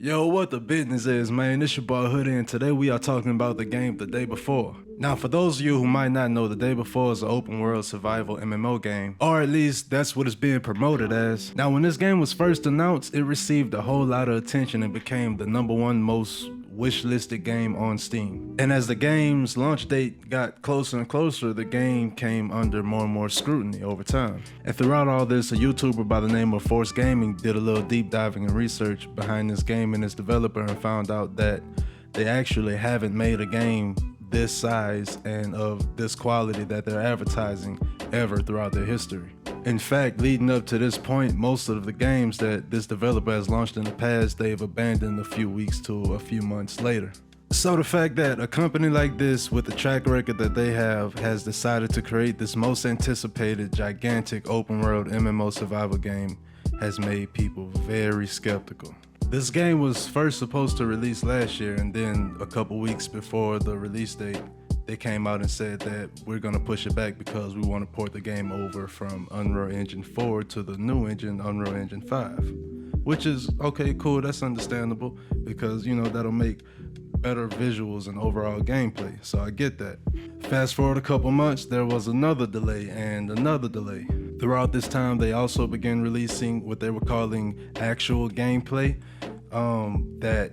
Yo, what the business is, man? It's your boy Hoodie, and today we are talking about the game The Day Before. Now, for those of you who might not know, The Day Before is an open world survival MMO game, or at least that's what it's being promoted as. Now, when this game was first announced, it received a whole lot of attention and became the #1 most wishlisted game on Steam. And as the game's launch date got closer and closer, the game came under more and more scrutiny over time. And throughout all this, a YouTuber by the name of Force Gaming did a little deep diving and research behind this game and its developer and found out that they actually haven't made a game this size and of this quality that they're advertising ever throughout their history. In fact, leading up to this point, most of the games that this developer has launched in the past, they've abandoned a few weeks to a few months later. So the fact that a company like this, with the track record that they have, has decided to create this most anticipated, gigantic open world MMO survival game has made people very skeptical. This game was first supposed to release last year, and then a couple weeks before the release date, they came out and said that we're gonna push it back because we want to port the game over from Unreal Engine 4 to the new engine, Unreal Engine 5. Which is, okay, cool, that's understandable, because, you know, that'll make better visuals and overall gameplay, so I get that. Fast forward a couple months, there was another delay and another delay. Throughout this time, they also began releasing what they were calling actual gameplay that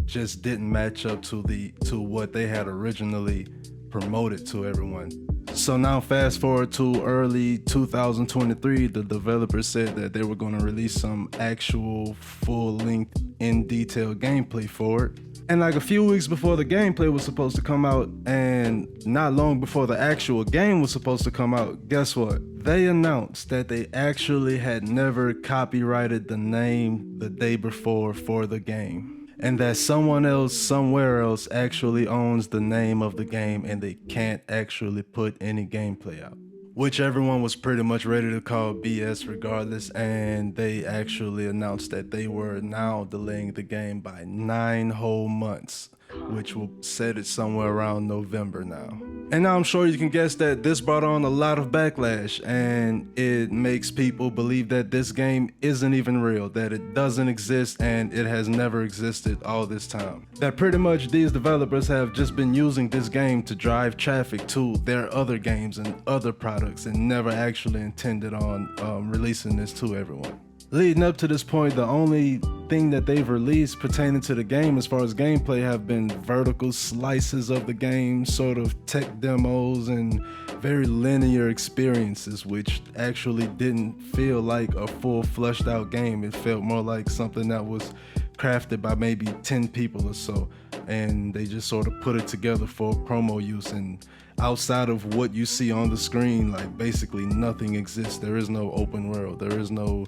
just didn't match up to what they had originally promoted to everyone. So now fast forward to early 2023, the developers said that they were going to release some actual full-length in-detail gameplay for it. And like a few weeks before the gameplay was supposed to come out, and not long before the actual game was supposed to come out, guess what? They announced that they actually had never copyrighted the name The Day Before for the game, and that someone else somewhere else actually owns the name of the game and they can't actually put any gameplay out. Which everyone was pretty much ready to call BS regardless, and they actually announced that they were now delaying the game by 9 whole months, which will set it somewhere around November now. And now I'm sure you can guess that this brought on a lot of backlash, and it makes people believe that this game isn't even real, that it doesn't exist and it has never existed all this time. That pretty much these developers have just been using this game to drive traffic to their other games and other products and never actually intended on releasing this to everyone. Leading up to this point, the only thing that they've released pertaining to the game as far as gameplay have been vertical slices of the game, sort of tech demos and very linear experiences, which actually didn't feel like a full fleshed out game. It felt more like something that was crafted by maybe 10 people or so, and they just sort of put it together for promo use. And outside of what you see on the screen, like basically nothing exists. There is no open world. There is no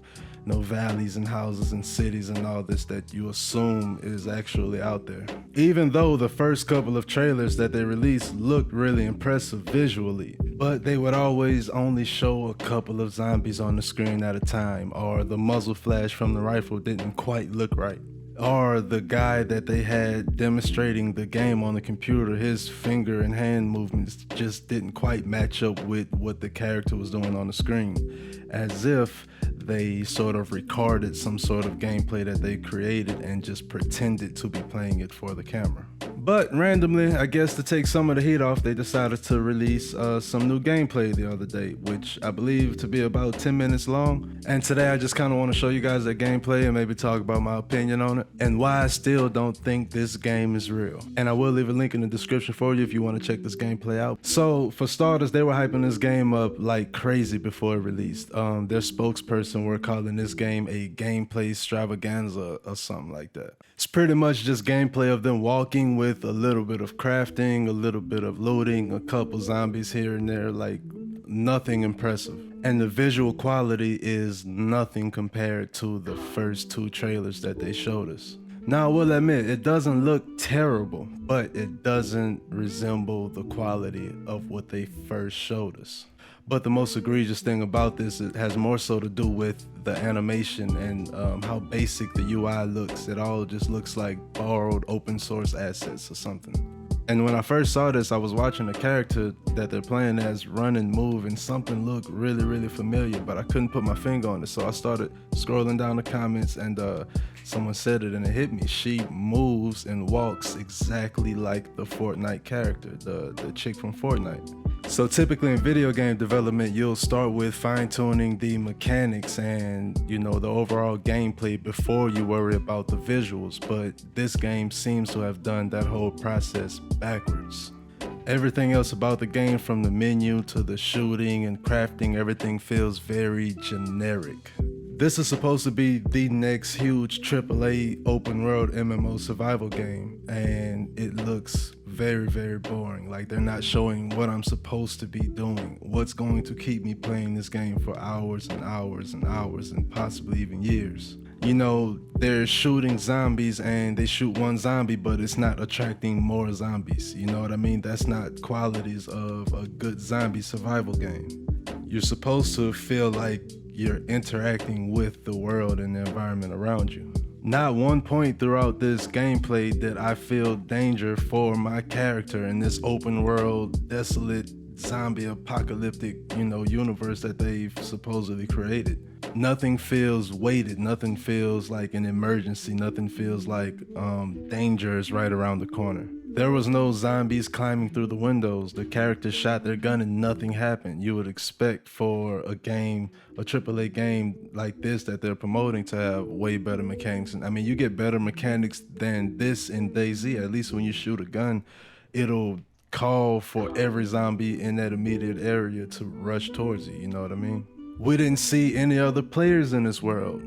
valleys and houses and cities and all this that you assume is actually out there. Even though the first couple of trailers that they released looked really impressive visually, but they would always only show a couple of zombies on the screen at a time, or the muzzle flash from the rifle didn't quite look right, or the guy that they had demonstrating the game on the computer, his finger and hand movements just didn't quite match up with what the character was doing on the screen, as if they sort of recorded some sort of gameplay that they created and just pretended to be playing it for the camera. But randomly, I guess to take some of the heat off, they decided to release some new gameplay the other day, which I believe to be about 10 minutes long. And today I just kind of want to show you guys that gameplay and maybe talk about my opinion on it and why I still don't think this game is real. And I will leave a link in the description for you if you want to check this gameplay out. So for starters, they were hyping this game up like crazy before it released. Their spokesperson were calling this game a gameplay extravaganza or something like that. It's pretty much just gameplay of them walking with a little bit of crafting, a little bit of looting, a couple zombies here and there, like nothing impressive. And the visual quality is nothing compared to the first 2 trailers that they showed us. Now, I will admit, it doesn't look terrible, but it doesn't resemble the quality of what they first showed us. But the most egregious thing about this, it has more so to do with the animation and how basic the UI looks. It all just looks like borrowed open source assets or something. And when I first saw this, I was watching a character that they're playing as run and move, and something looked really, really familiar, but I couldn't put my finger on it. So I started scrolling down the comments, and someone said it and it hit me. She moves and walks exactly like the Fortnite character, the chick from Fortnite. So typically in video game development, you'll start with fine-tuning the mechanics and, you know, the overall gameplay before you worry about the visuals, but this game seems to have done that whole process backwards. Everything else about the game, from the menu to the shooting and crafting, everything feels very generic. This is supposed to be the next huge AAA open world MMO survival game, and it looks very, very boring. Like, they're not showing what I'm supposed to be doing, what's going to keep me playing this game for hours and hours and hours and possibly even years. You know, they're shooting zombies and they shoot one zombie, but it's not attracting more zombies. You know what I mean? That's not qualities of a good zombie survival game. You're supposed to feel like you're interacting with the world and the environment around you. Not one point throughout this gameplay did I feel danger for my character in this open world, desolate, zombie apocalyptic, you know, universe that they've supposedly created. Nothing feels weighted, nothing feels like an emergency, nothing feels like danger is right around the corner. There was no zombies climbing through the windows. The characters shot their gun and nothing happened. You would expect for a game, a AAA game like this that they're promoting, to have way better mechanics. I mean, you get better mechanics than this in DayZ. At least when you shoot a gun, it'll call for every zombie in that immediate area to rush towards you, you know what I mean? We didn't see any other players in this world.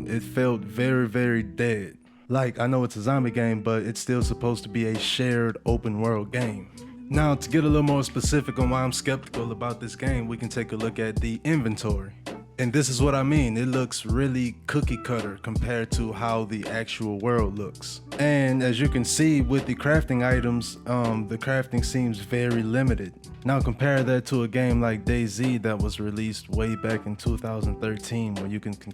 It felt very, very dead. Like, I know it's a zombie game, but it's still supposed to be a shared open world game. Now, to get a little more specific on why I'm skeptical about this game, we can take a look at the inventory. And this is what I mean. It looks really cookie cutter compared to how the actual world looks. And as you can see with the crafting items, the crafting seems very limited. Now compare that to a game like DayZ that was released way back in 2013, where you can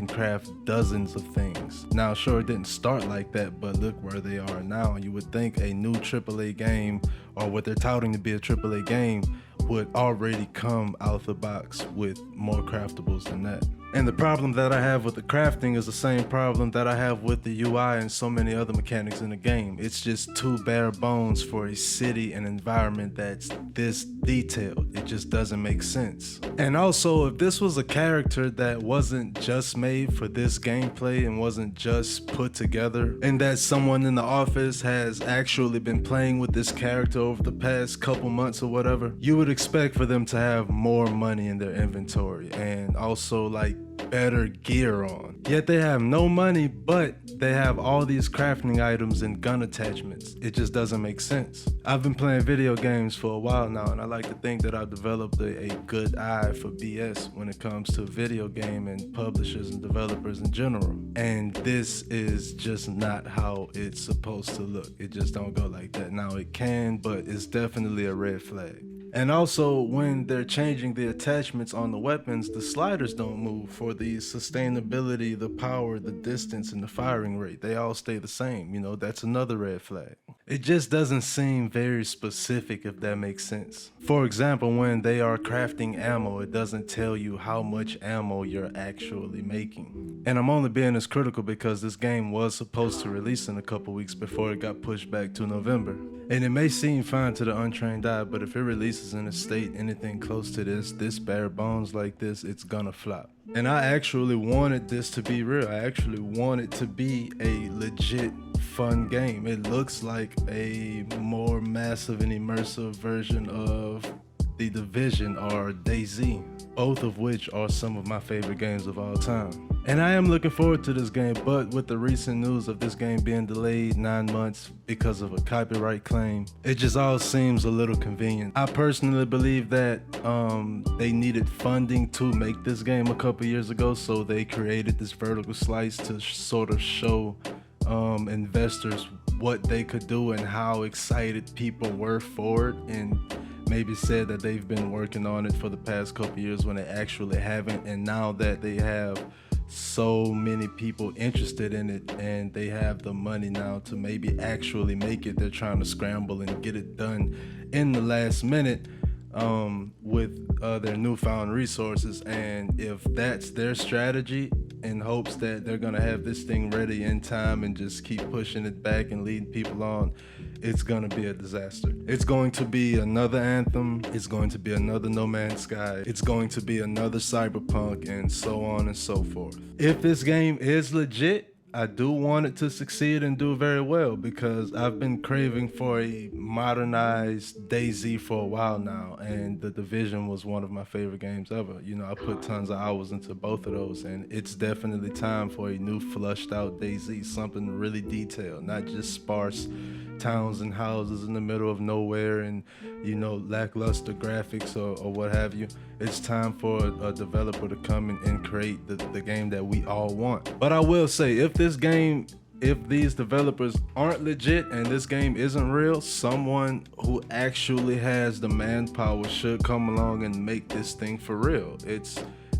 craft dozens of things. Now sure, it didn't start like that, but look where they are now. You would think a new AAA game, or what they're touting to be a AAA game, would already come out the box with more craftables than that. And the problem that I have with the crafting is the same problem that I have with the UI and so many other mechanics in the game. It's just too bare bones for a city and environment that's this detailed. It just doesn't make sense. And also, if this was a character that wasn't just made for this gameplay and wasn't just put together, and that someone in the office has actually been playing with this character over the past couple months or whatever, you would expect for them to have more money in their inventory and also like better gear on. Yet they have no money, but they have all these crafting items and gun attachments. It just doesn't make sense. I've been playing video games for a while now, and I like to think that I've developed a good eye for BS when it comes to video game and publishers and developers in general. And this is just not how it's supposed to look. It just don't go like that. Now it can, but it's definitely a red flag. And also, when they're changing the attachments on the weapons, the sliders don't move for the sustainability, the power, the distance, and the firing rate. They all stay the same. You know, that's another red flag. It just doesn't seem very specific, if that makes sense. For example, when they are crafting ammo, it doesn't tell you how much ammo you're actually making. And I'm only being as critical because this game was supposed to release in a couple weeks before it got pushed back to November. And it may seem fine to the untrained eye, but if it releases in a state anything close to this bare bones like this, it's gonna flop. And I actually wanted this to be real. I actually want it to be a legit fun game. It looks like a more massive and immersive version of The Division or DayZ, both of which are some of my favorite games of all time. And I am looking forward to this game, but with the recent news of this game being delayed 9 months because of a copyright claim, it just all seems a little convenient. I personally believe that they needed funding to make this game a couple years ago, so they created this vertical slice to sort of show investors what they could do and how excited people were for it, and maybe said that they've been working on it for the past couple years when they actually haven't. And now that they have so many people interested in it, and they have the money now to maybe actually make it. They're trying to scramble and get it done in the last minute with their newfound resources. And if that's their strategy, in hopes that they're gonna have this thing ready in time and just keep pushing it back and leading people on, it's gonna be a disaster. It's going to be another Anthem, it's going to be another No Man's Sky, it's going to be another Cyberpunk, and so on and so forth. If this game is legit, I do want it to succeed and do very well, because I've been craving for a modernized DayZ for a while now, and The Division was one of my favorite games ever. You know, I put tons of hours into both of those, and it's definitely time for a new flushed out DayZ, something really detailed, not just sparse towns and houses in the middle of nowhere and, you know, lackluster graphics or what have you. It's time for a developer to come and create the game that we all want. But I will say, if these developers aren't legit and this game isn't real, someone who actually has the manpower should come along and make this thing for real.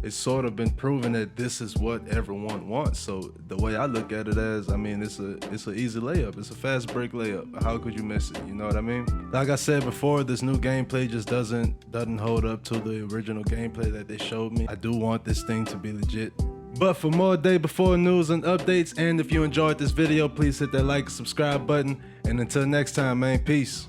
It's sort of been proven that this is what everyone wants. So the way I look at it as, I mean, it's an easy layup. It's a fast break layup. How could you miss it? You know what I mean? Like I said before, this new gameplay just doesn't hold up to the original gameplay that they showed me. I do want this thing to be legit. But for more day before news and updates, and if you enjoyed this video, please hit that like and subscribe button. And until next time, man, peace.